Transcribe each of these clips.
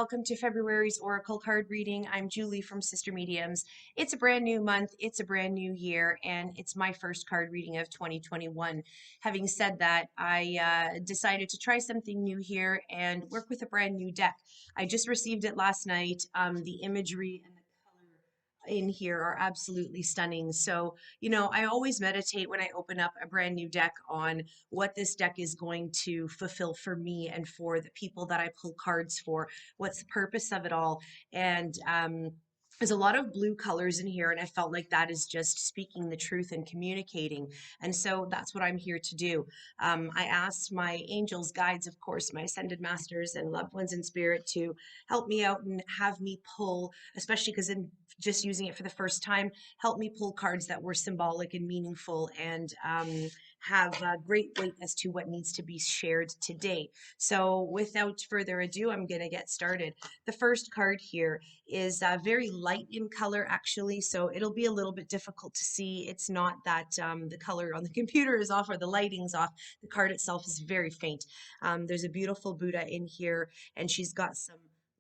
welcome to February's Oracle card reading. I'm Julie from Sister Mediums. It's a brand new month, it's a brand new year, and it's my first card reading of 2021. Having said that, I decided to try something new here and work with a brand new deck. I just received it last night. The imagery and the color in here are absolutely stunning. So, I always meditate when I open up a brand new deck on what this deck is going to fulfill for me and for the people that I pull cards for. What's the purpose of it all? And there's a lot of blue colors in here, and I felt like that is just speaking the truth and communicating. And so that's what I'm here to do. I asked my angels, guides, of course, my ascended masters and loved ones in spirit to help me out and have me pull, especially because in just using it for the first time, help me pull cards that were symbolic and meaningful and have great weight as to what needs to be shared today. So without further ado, I'm going to get started. The first card here is very light in color, actually, so it'll be a little bit difficult to see. It's not that the color on the computer is off or the lighting's off. The card itself is very faint. There's a beautiful Buddha in here, and she's got some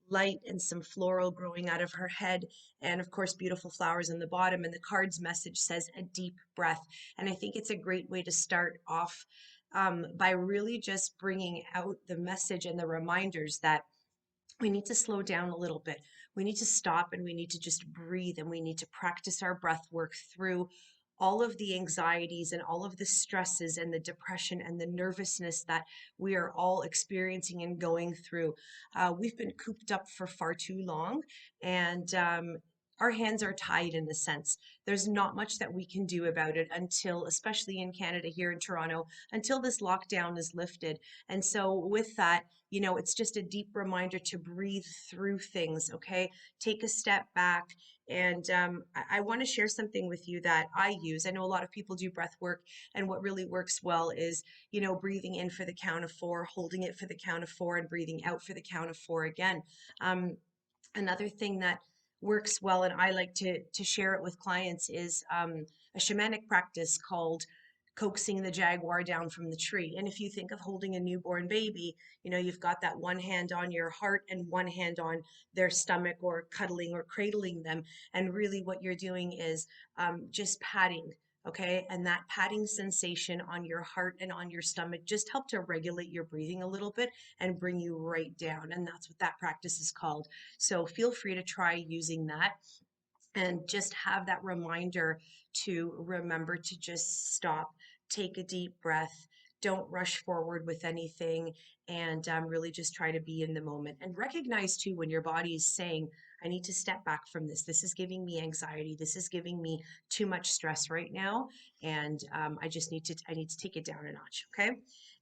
light and some floral growing out of her head, and of course beautiful flowers in the bottom, and the card's message says a deep breath. And I think it's a great way to start off by really just bringing out the message and the reminders that we need to slow down a little bit. We need to stop and we need to just breathe, and we need to practice our breath work through all of the anxieties and all of the stresses and the depression and the nervousness that we are all experiencing and going through. We've been cooped up for far too long, and our hands are tied in a sense. There's not much that we can do about it until, especially in Canada, here in Toronto, until this lockdown is lifted. And so with that, it's just a deep reminder to breathe through things, okay? Take a step back. And I want to share something with you that I use. I know a lot of people do breath work, and what really works well is, breathing in for the count of 4, holding it for the count of 4, and breathing out for the count of 4 again. Another thing that works well, and I like to share it with clients, is a shamanic practice called coaxing the jaguar down from the tree. And if you think of holding a newborn baby, you've got that one hand on your heart and one hand on their stomach, or cuddling or cradling them. And really what you're doing is just patting. Okay, and that patting sensation on your heart and on your stomach just help to regulate your breathing a little bit and bring you right down. And that's what that practice is called. So feel free to try using that and just have that reminder to remember to just stop, take a deep breath, don't rush forward with anything, and really just try to be in the moment and recognize too when your body is saying, I need to step back from this. This is giving me anxiety. This is giving me too much stress right now, and I need to take it down a notch. Okay.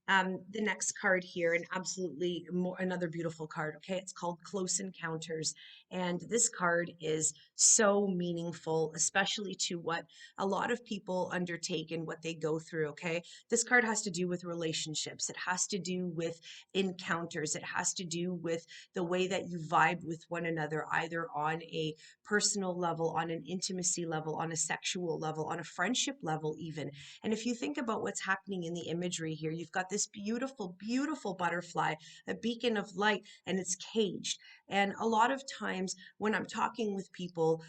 The next card here, and absolutely another beautiful card. Okay, it's called Close Encounters, and this card is so meaningful, especially to what a lot of people undertake and what they go through. Okay, this card has to do with relationships. It has to do with encounters. It has to do with the way that you vibe with one another, either on a personal level, on an intimacy level, on a sexual level, on a friendship level, even. And if you think about what's happening in the imagery here, you've got this beautiful, beautiful butterfly, a beacon of light, and it's caged. And a lot of times when I'm talking with people,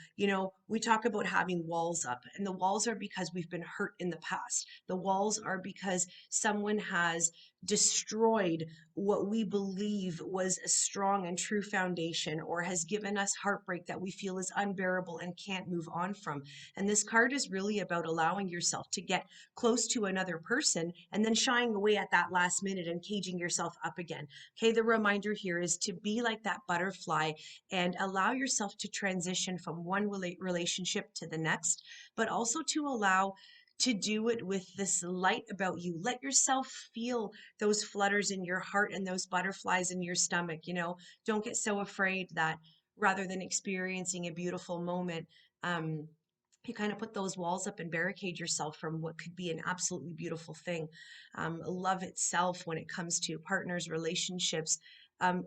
we talk about having walls up, and the walls are because we've been hurt in the past. The walls are because someone has destroyed what we believe was a strong and true foundation, or has given us heartbreak that we feel is unbearable and can't move on from. And this card is really about allowing yourself to get close to another person and then shying away at that last minute and caging yourself up again. Okay, the reminder here is to be like that butterfly and allow yourself to transition from one relationship to the next, but also to allow to do it with this light about you. Let yourself feel those flutters in your heart and those butterflies in your stomach. Don't get so afraid that rather than experiencing a beautiful moment, you kind of put those walls up and barricade yourself from what could be an absolutely beautiful thing. Love itself, when it comes to partners, relationships,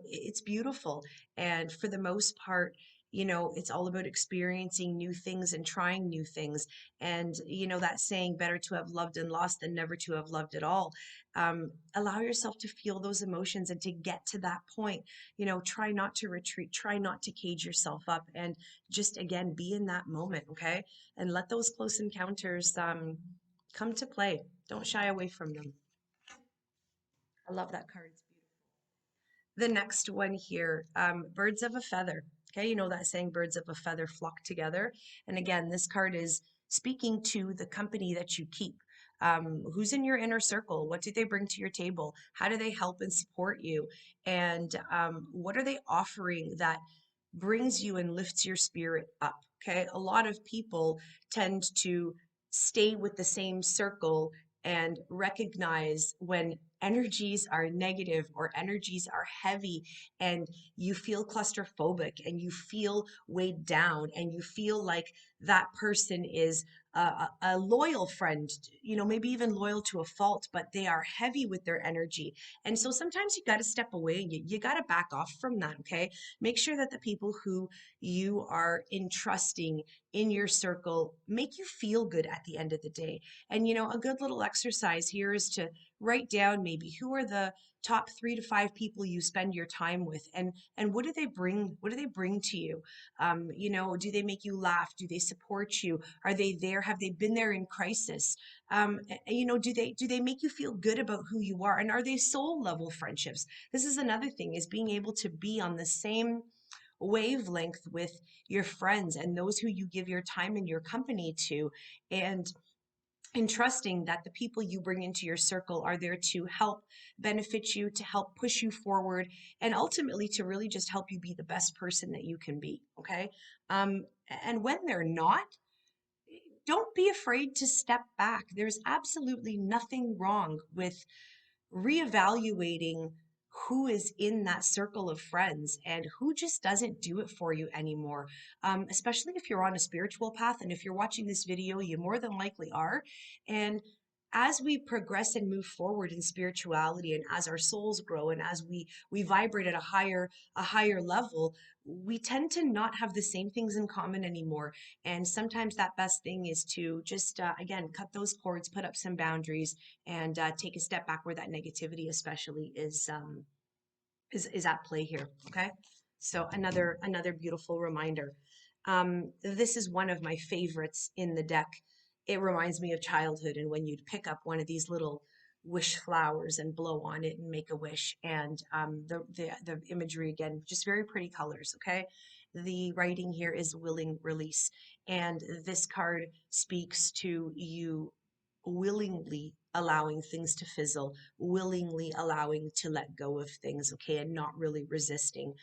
it's beautiful. And for the most part, It's all about experiencing new things and trying new things. And, that saying, better to have loved and lost than never to have loved at all. Allow yourself to feel those emotions and to get to that point. Try not to retreat, try not to cage yourself up, and just, again, be in that moment, okay? And let those close encounters come to play. Don't shy away from them. I love that card. It's beautiful. The next one here, birds of a feather. Okay, you know that saying, birds of a feather flock together. And again, this card is speaking to the company that you keep. Who's in your inner circle? What do they bring to your table? How do they help and support you? And what are they offering that brings you and lifts your spirit up? Okay, a lot of people tend to stay with the same circle and recognize when energies are negative or energies are heavy, and you feel claustrophobic and you feel weighed down and you feel like that person is a loyal friend, maybe even loyal to a fault, but they are heavy with their energy. And so sometimes you got to step away and you got to back off from that. Okay, make sure that the people who you are entrusting in your circle make you feel good at the end of the day. And a good little exercise here is to write down maybe who are the top 3 to 5 people you spend your time with, and what do they bring to you. Do they make you laugh? Do they support you? Are they there? Have they been there in crisis? Do they make you feel good about who you are, and are they soul level friendships? This is another thing, is being able to be on the same wavelength with your friends and those who you give your time and your company to, and trusting that the people you bring into your circle are there to help benefit you, to help push you forward, and ultimately to really just help you be the best person that you can be. Okay. And when they're not, don't be afraid to step back. There's absolutely nothing wrong with reevaluating who is in that circle of friends and who just doesn't do it for you anymore. Especially if you're on a spiritual path, and if you're watching this video, you more than likely are. And as we progress and move forward in spirituality, and as our souls grow, and as we vibrate at a higher level, we tend to not have the same things in common anymore. And sometimes that best thing is to just again, cut those cords, put up some boundaries, and take a step back where that negativity especially is at play here. Okay, so another beautiful reminder. This is one of my favorites in the deck. It reminds me of childhood, and when you'd pick up one of these little wish flowers and blow on it and make a wish. And the imagery, again, just very pretty colors. Okay, the writing here is willing release, and this card speaks to you willingly allowing things to fizzle, willingly allowing to let go of things, okay, and not really resisting.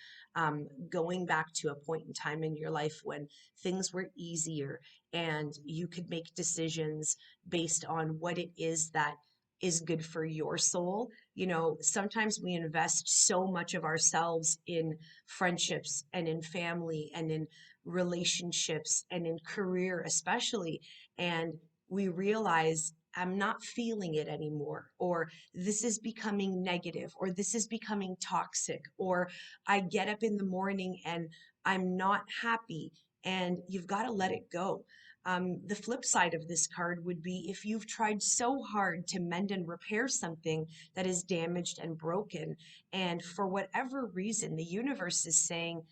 Going back to a point in time in your life when things were easier and you could make decisions based on what it is that is good for your soul. Sometimes we invest so much of ourselves in friendships and in family and in relationships and in career, especially. And we realize, I'm not feeling it anymore, or this is becoming negative, or this is becoming toxic, or I get up in the morning and I'm not happy, and you've got to let it go. The flip side of this card would be if you've tried so hard to mend and repair something that is damaged and broken, and for whatever reason, the universe is saying,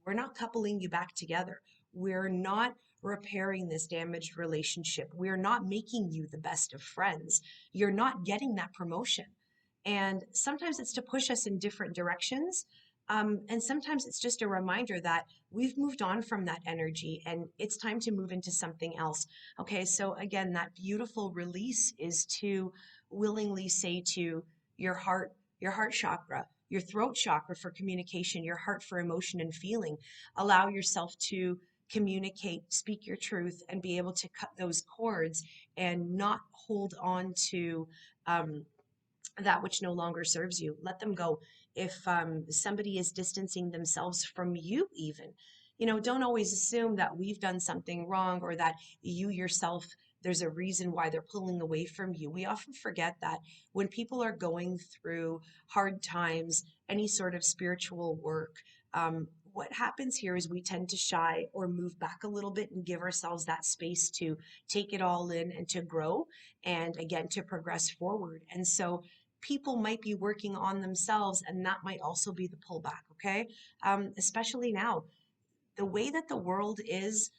we're not coupling you back together. We're not repairing this damaged relationship. We're not making you the best of friends. You're not getting that promotion. And sometimes it's to push us in different directions. And sometimes it's just a reminder that we've moved on from that energy and it's time to move into something else. Okay, so again, that beautiful release is to willingly say to your heart chakra, your throat chakra for communication, your heart for emotion and feeling, allow yourself to communicate, speak your truth, and be able to cut those cords and not hold on to that which no longer serves you. Let them go. If somebody is distancing themselves from you, even, don't always assume that we've done something wrong or that you yourself, there's a reason why they're pulling away from you. We often forget that when people are going through hard times, any sort of spiritual work, what happens here is we tend to shy or move back a little bit and give ourselves that space to take it all in and to grow and again to progress forward. And so people might be working on themselves, and that might also be the pullback, okay? Especially now, the way that the world is,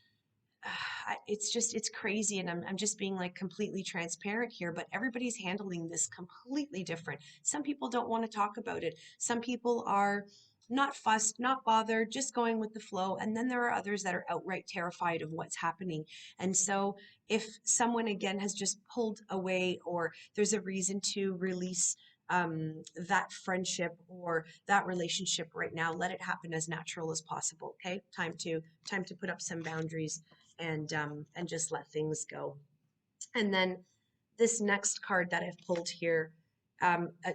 it's crazy, and I'm just being like completely transparent here, but everybody's handling this completely different. Some people don't want to talk about it. Some people are not fussed, not bothered, just going with the flow, and then there are others that are outright terrified of what's happening. And so if someone again has just pulled away, or there's a reason to release that friendship or that relationship right now, let it happen as natural as possible. Okay, time to put up some boundaries and just let things go. And then this next card that I've pulled here,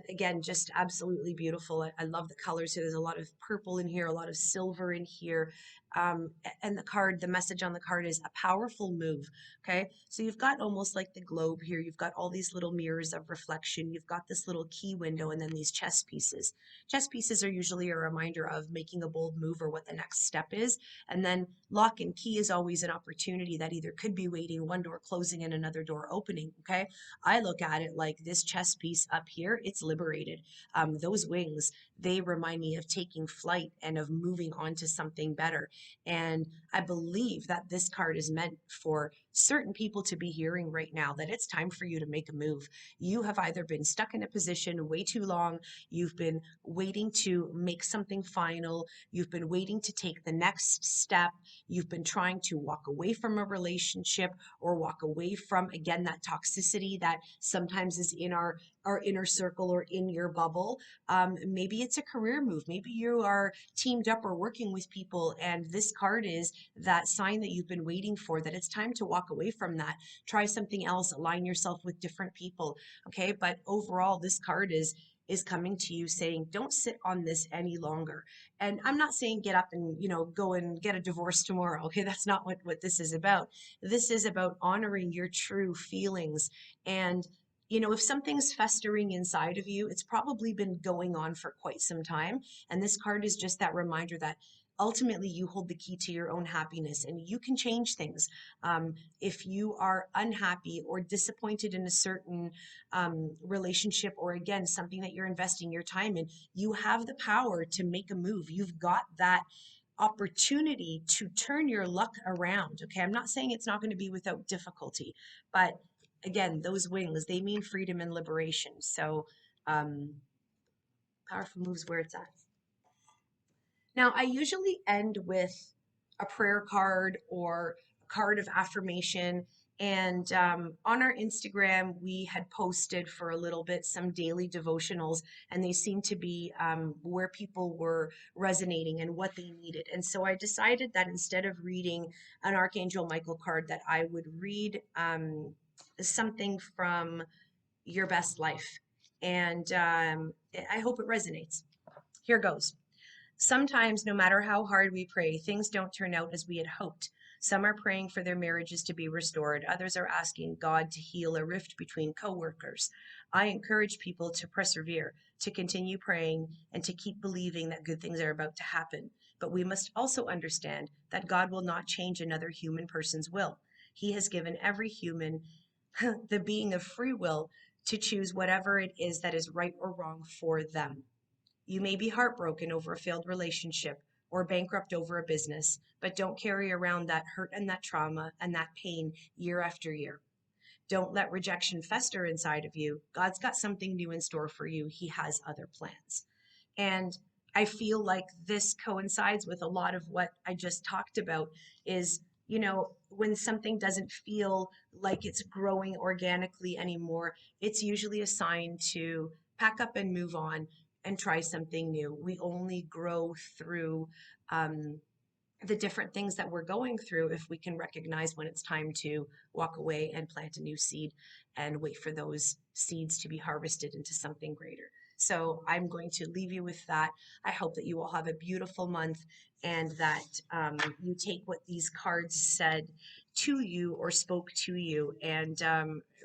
again, just absolutely beautiful. I love the colors here. There's a lot of purple in here, a lot of silver in here. And the message on the card is a powerful move. Okay. So you've got almost like the globe here. You've got all these little mirrors of reflection. You've got this little key window and then these chess pieces. Chess pieces are usually a reminder of making a bold move or what the next step is. And then lock and key is always an opportunity that either could be waiting, one door closing and another door opening. Okay. I look at it like this chess piece up here, it's liberated. Those wings, they remind me of taking flight and of moving on to something better. And I believe that this card is meant for certain people to be hearing right now that it's time for you to make a move. You have either been stuck in a position way too long, you've been waiting to make something final, you've been waiting to take the next step, you've been trying to walk away from a relationship or walk away from, again, that toxicity that sometimes is in our inner circle or in your bubble. Maybe it's a career move. Maybe you are teamed up or working with people, and this card is that sign that you've been waiting for, that it's time to walk away from that. Try something else, align yourself with different people. Okay. But overall, this card is coming to you saying, don't sit on this any longer. And I'm not saying get up and, go and get a divorce tomorrow. Okay. That's not what this is about. This is about honoring your true feelings. And if something's festering inside of you, it's probably been going on for quite some time. And this card is just that reminder that ultimately you hold the key to your own happiness and you can change things. If you are unhappy or disappointed in a certain relationship, or again, something that you're investing your time in, you have the power to make a move. You've got that opportunity to turn your luck around. Okay. I'm not saying it's not going to be without difficulty, but again, those wings, they mean freedom and liberation. So powerful moves where it's at. Now, I usually end with a prayer card or a card of affirmation. And on our Instagram, we had posted for a little bit some daily devotionals, and they seemed to be where people were resonating and what they needed. And so I decided that instead of reading an Archangel Michael card, that I would read something from Your Best Life. And I hope it resonates. Here goes. Sometimes, no matter how hard we pray, things don't turn out as we had hoped. Some are praying for their marriages to be restored. Others are asking God to heal a rift between coworkers. I encourage people to persevere, to continue praying, and to keep believing that good things are about to happen. But we must also understand that God will not change another human person's will. He has given every human the being of free will to choose whatever it is that is right or wrong for them. You may be heartbroken over a failed relationship or bankrupt over a business, but don't carry around that hurt and that trauma and that pain year after year. Don't let rejection fester inside of you. God's got something new in store for you. He has other plans. And I feel like this coincides with a lot of what I just talked about is, when something doesn't feel like it's growing organically anymore, it's usually a sign to pack up and move on and try something new. We only grow through the different things that we're going through if we can recognize when it's time to walk away and plant a new seed and wait for those seeds to be harvested into something greater. So I'm going to leave you with that. I hope that you all have a beautiful month and that you take what these cards said to you or spoke to you, and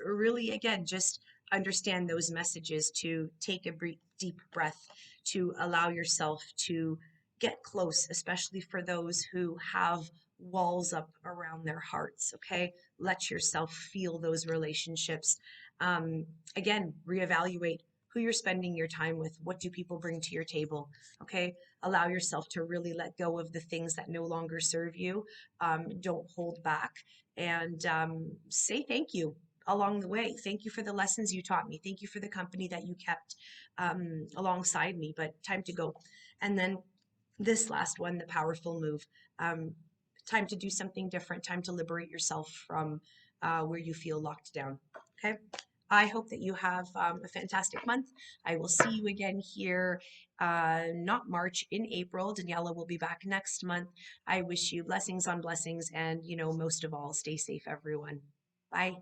really, again, just understand those messages, to take a deep breath, to allow yourself to get close, especially for those who have walls up around their hearts. Okay. Let yourself feel those relationships. Um, Again, reevaluate who you're spending your time with. What do people bring to your table? Okay. Allow yourself to really let go of the things that no longer serve you. Don't hold back, and say thank you along the way. Thank you for the lessons you taught me. Thank you for the company that you kept alongside me. But time to go. And then this last one, the powerful move. Um, Time to do something different. Time to liberate yourself from where you feel locked down. Okay. I hope that you have a fantastic month. I will see you again here, not March, in April. Daniela will be back next month. I wish you blessings on blessings, and, most of all, stay safe, everyone. Bye.